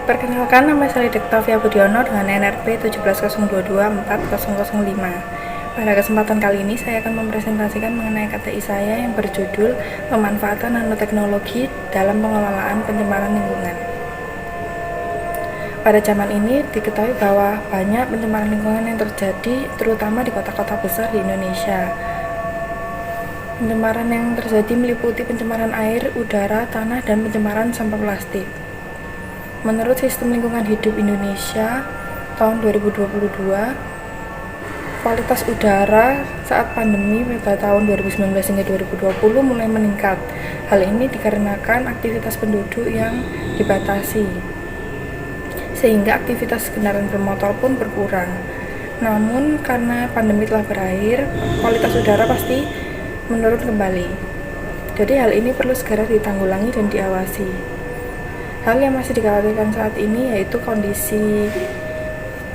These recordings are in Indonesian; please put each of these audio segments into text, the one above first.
Perkenalkan, nama saya Diktavia Budiono dengan NRP 170224005. Pada kesempatan kali ini saya akan mempresentasikan mengenai KTI saya yang berjudul Pemanfaatan Nanoteknologi dalam Pengelolaan Pencemaran Lingkungan. Pada zaman ini diketahui bahwa banyak pencemaran lingkungan yang terjadi terutama di kota-kota besar di Indonesia. Pencemaran yang terjadi meliputi pencemaran air, udara, tanah, dan pencemaran sampah plastik. Menurut Sistem Lingkungan Hidup Indonesia tahun 2022, kualitas udara saat pandemi pada tahun 2019 hingga 2020 mulai meningkat. Hal ini dikarenakan aktivitas penduduk yang dibatasi, sehingga aktivitas kendaraan bermotor pun berkurang. Namun karena pandemi telah berakhir, kualitas udara pasti menurun kembali. Jadi hal ini perlu segera ditanggulangi dan diawasi. Hal yang masih dikhawatirkan saat ini yaitu kondisi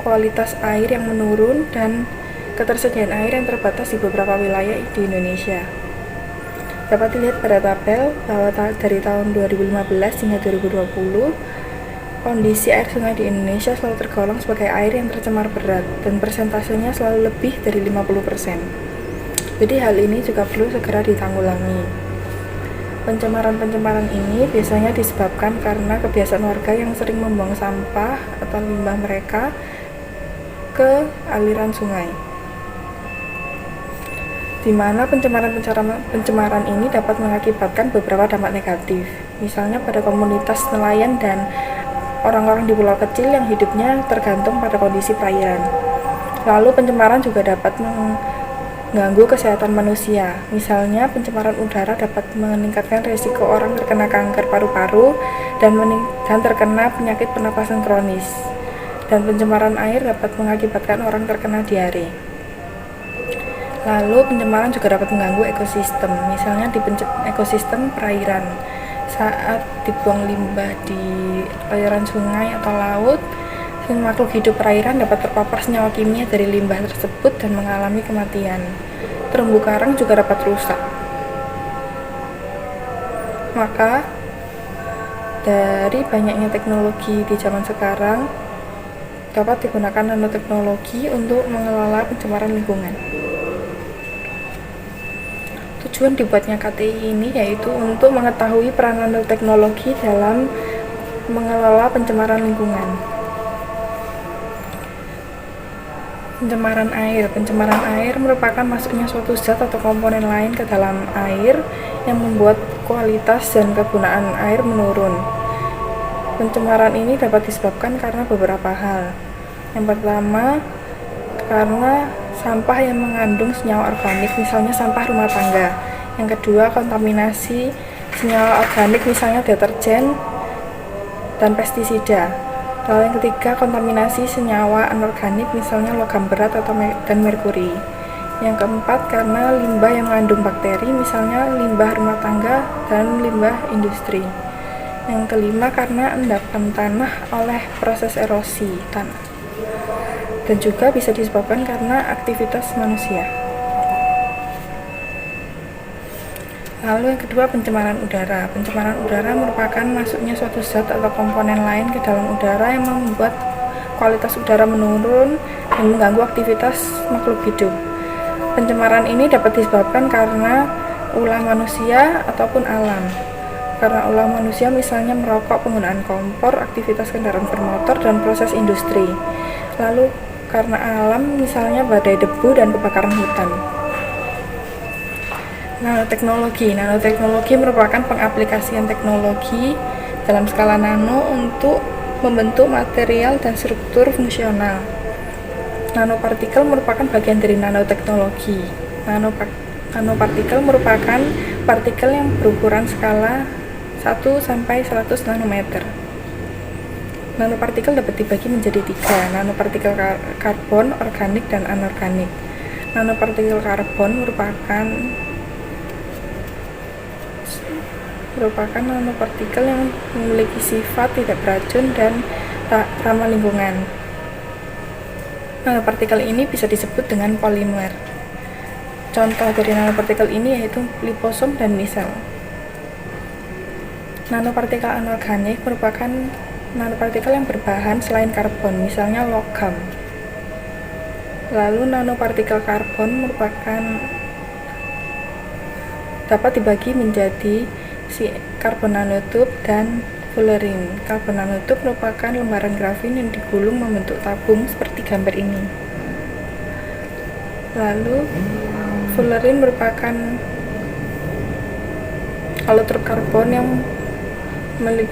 kualitas air yang menurun dan ketersediaan air yang terbatas di beberapa wilayah di Indonesia. Dapat dilihat pada tabel bahwa dari tahun 2015 hingga 2020, kondisi air sungai di Indonesia selalu tergolong sebagai air yang tercemar berat dan persentasenya selalu lebih dari 50%. Jadi hal ini juga perlu segera ditanggulangi. Pencemaran ini biasanya disebabkan karena kebiasaan warga yang sering membuang sampah atau limbah mereka ke aliran sungai, di mana pencemaran ini dapat mengakibatkan beberapa dampak negatif, misalnya pada komunitas nelayan dan orang-orang di pulau kecil yang hidupnya tergantung pada kondisi perairan. Lalu pencemaran juga dapat mengganggu kesehatan manusia. Misalnya, pencemaran udara dapat meningkatkan risiko orang terkena kanker paru-paru dan terkena penyakit pernapasan kronis. Dan pencemaran air dapat mengakibatkan orang terkena diare. Lalu, pencemaran juga dapat mengganggu ekosistem. Misalnya di ekosistem perairan. Saat dibuang limbah di aliran sungai atau laut, makhluk hidup perairan dapat terpapar senyawa kimia dari limbah tersebut dan mengalami kematian. Terumbu karang juga dapat rusak. Maka, dari banyaknya teknologi di zaman sekarang, dapat digunakan nanoteknologi untuk mengelola pencemaran lingkungan. Tujuan dibuatnya KTI ini yaitu untuk mengetahui peran nanoteknologi dalam mengelola pencemaran lingkungan. Pencemaran air merupakan masuknya suatu zat atau komponen lain ke dalam air yang membuat kualitas dan kegunaan air menurun. Pencemaran ini dapat disebabkan karena beberapa hal. Yang pertama, karena sampah yang mengandung senyawa organik, misalnya sampah rumah tangga. Yang kedua, kontaminasi senyawa organik, misalnya deterjen dan pestisida. Lalu yang ketiga, kontaminasi senyawa anorganik, misalnya logam berat dan merkuri. Yang keempat, karena limbah yang mengandung bakteri, misalnya limbah rumah tangga dan limbah industri. Yang kelima, karena endapan tanah oleh proses erosi tanah. Dan juga bisa disebabkan karena aktivitas manusia. Lalu yang kedua, pencemaran udara. Pencemaran udara merupakan masuknya suatu zat atau komponen lain ke dalam udara yang membuat kualitas udara menurun dan mengganggu aktivitas makhluk hidup. Pencemaran ini dapat disebabkan karena ulah manusia ataupun alam. Karena ulah manusia misalnya merokok, penggunaan kompor, aktivitas kendaraan bermotor, dan proses industri. Lalu karena alam misalnya badai debu dan kebakaran hutan. Nanoteknologi merupakan pengaplikasian teknologi dalam skala nano untuk membentuk material dan struktur fungsional. Nanopartikel merupakan bagian dari nanoteknologi. Nanopartikel merupakan partikel yang berukuran skala 1 sampai 100 nanometer. Nanopartikel dapat dibagi menjadi 3, nanopartikel karbon, organik, dan anorganik. Nanopartikel karbon merupakan nanopartikel yang memiliki sifat tidak beracun dan tak ramah lingkungan. Nanopartikel ini bisa disebut dengan polimer. Contoh dari nanopartikel ini yaitu liposom dan misel. Nanopartikel anorganik merupakan nanopartikel yang berbahan selain karbon, misalnya logam. Lalu nanopartikel karbon dapat dibagi menjadi karbon nanotube dan fullerene. Karbon nanotube merupakan lembaran grafin yang digulung membentuk tabung seperti gambar ini. Lalu fullerene merupakan allotrope karbon yang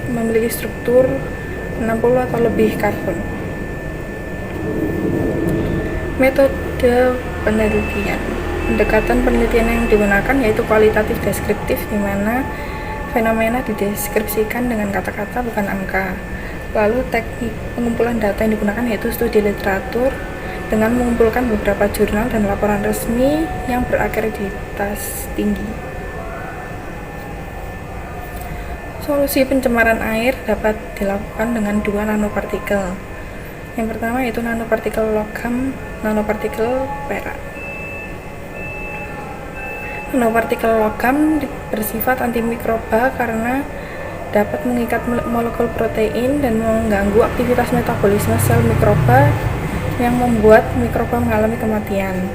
memiliki struktur 60 atau lebih karbon. Metode penelitian. Pendekatan penelitian yang digunakan yaitu kualitatif deskriptif, di mana fenomena dideskripsikan dengan kata-kata bukan angka. Lalu teknik pengumpulan data yang digunakan yaitu studi literatur dengan mengumpulkan beberapa jurnal dan laporan resmi yang berakreditasi tinggi. Solusi pencemaran air dapat dilakukan dengan 2 nanopartikel. Yang pertama yaitu nanopartikel logam, nanopartikel perak. Nanopartikel logam bersifat antimikroba karena dapat mengikat molekul protein dan mengganggu aktivitas metabolisme sel mikroba yang membuat mikroba mengalami kematian.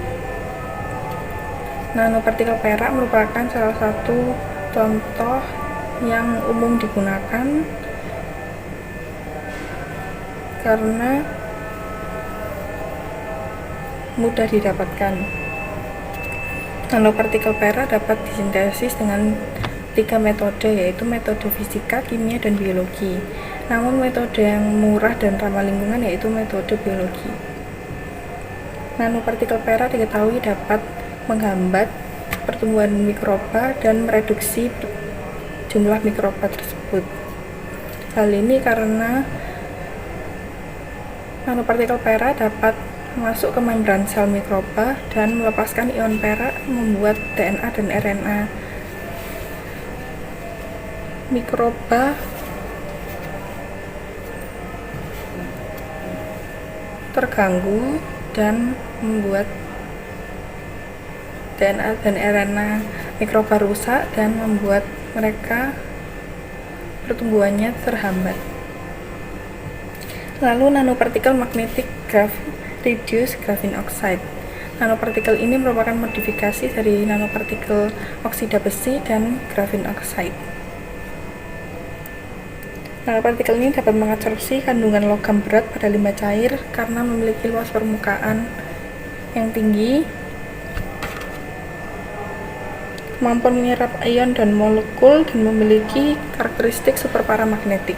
Nanopartikel perak merupakan salah satu contoh yang umum digunakan karena mudah didapatkan. Nanopartikel perak dapat disintesis dengan 3 metode, yaitu metode fisika, kimia, dan biologi. Namun metode yang murah dan ramah lingkungan yaitu metode biologi. Nanopartikel perak diketahui dapat menghambat pertumbuhan mikroba dan mereduksi jumlah mikroba tersebut. Hal ini karena nanopartikel perak dapat masuk ke membran sel mikroba dan melepaskan ion perak, membuat DNA dan RNA mikroba terganggu dan membuat DNA dan RNA mikroba rusak dan membuat mereka pertumbuhannya terhambat. Lalu nanopartikel magnetic reduced graphene oxide. Nanopartikel ini merupakan modifikasi dari nanopartikel oksida besi dan graphene oxide. Nanopartikel ini dapat mengabsorpsi kandungan logam berat pada limbah cair karena memiliki luas permukaan yang tinggi, kemampuan menyerap ion dan molekul, dan memiliki karakteristik superparamagnetik.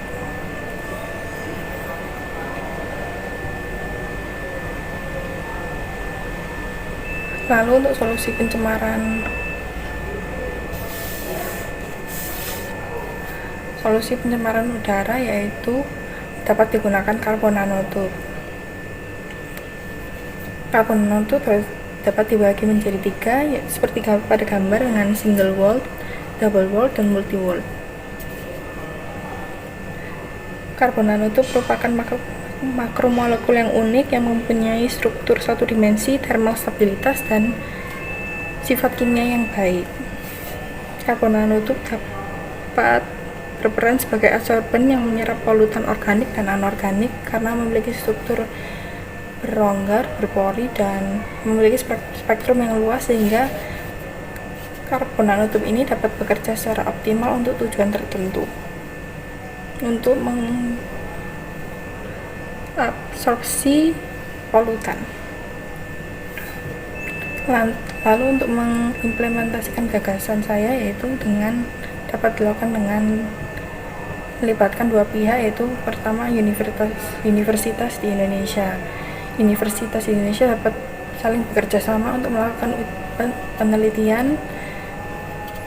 Lalu untuk solusi pencemaran udara yaitu dapat digunakan karbon nanotube. Karbon nanotube dapat dibagi menjadi 3, seperti pada gambar dengan single wall, double wall, dan multi wall. Karbon nanotube merupakan makromolekul yang unik yang mempunyai struktur satu dimensi, thermal stabilitas, dan sifat kimia yang baik. Karbon nanotube dapat berperan sebagai adsorben yang menyerap polutan organik dan anorganik karena memiliki struktur berlonggar, berpori, dan memiliki spektrum yang luas, sehingga karbon nanotube ini dapat bekerja secara optimal untuk tujuan tertentu, untuk absorpsi polutan. Lalu untuk mengimplementasikan gagasan saya yaitu dapat dilakukan dengan melibatkan 2 pihak, yaitu pertama universitas di Indonesia. Universitas di Indonesia dapat saling bekerja sama untuk melakukan penelitian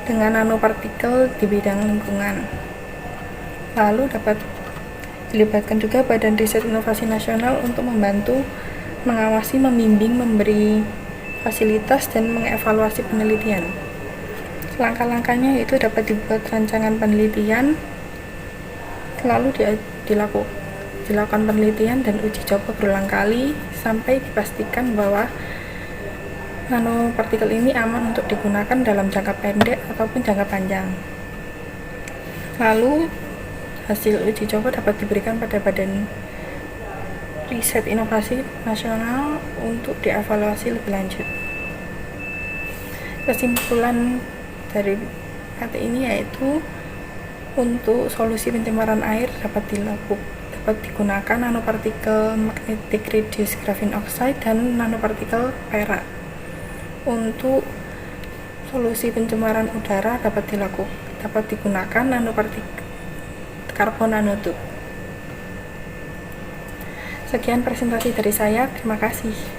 dengan nanopartikel di bidang lingkungan. Lalu dapat dilibatkan juga Badan Riset Inovasi Nasional untuk membantu mengawasi, membimbing, memberi fasilitas, dan mengevaluasi penelitian. Langkah-langkahnya yaitu dapat dibuat rancangan penelitian, lalu dilakukan penelitian dan uji coba berulang kali sampai dipastikan bahwa nanopartikel ini aman untuk digunakan dalam jangka pendek ataupun jangka panjang. Lalu Hasil uji coba dapat diberikan pada Badan Riset Inovasi Nasional untuk dievaluasi lebih lanjut. Kesimpulan dari kata ini yaitu untuk solusi pencemaran air dapat digunakan nanopartikel magnetic reduced graphene oxide dan nanopartikel perak. Untuk solusi pencemaran udara dapat digunakan nanopartikel karbon nanotube. Sekian presentasi dari saya, terima kasih.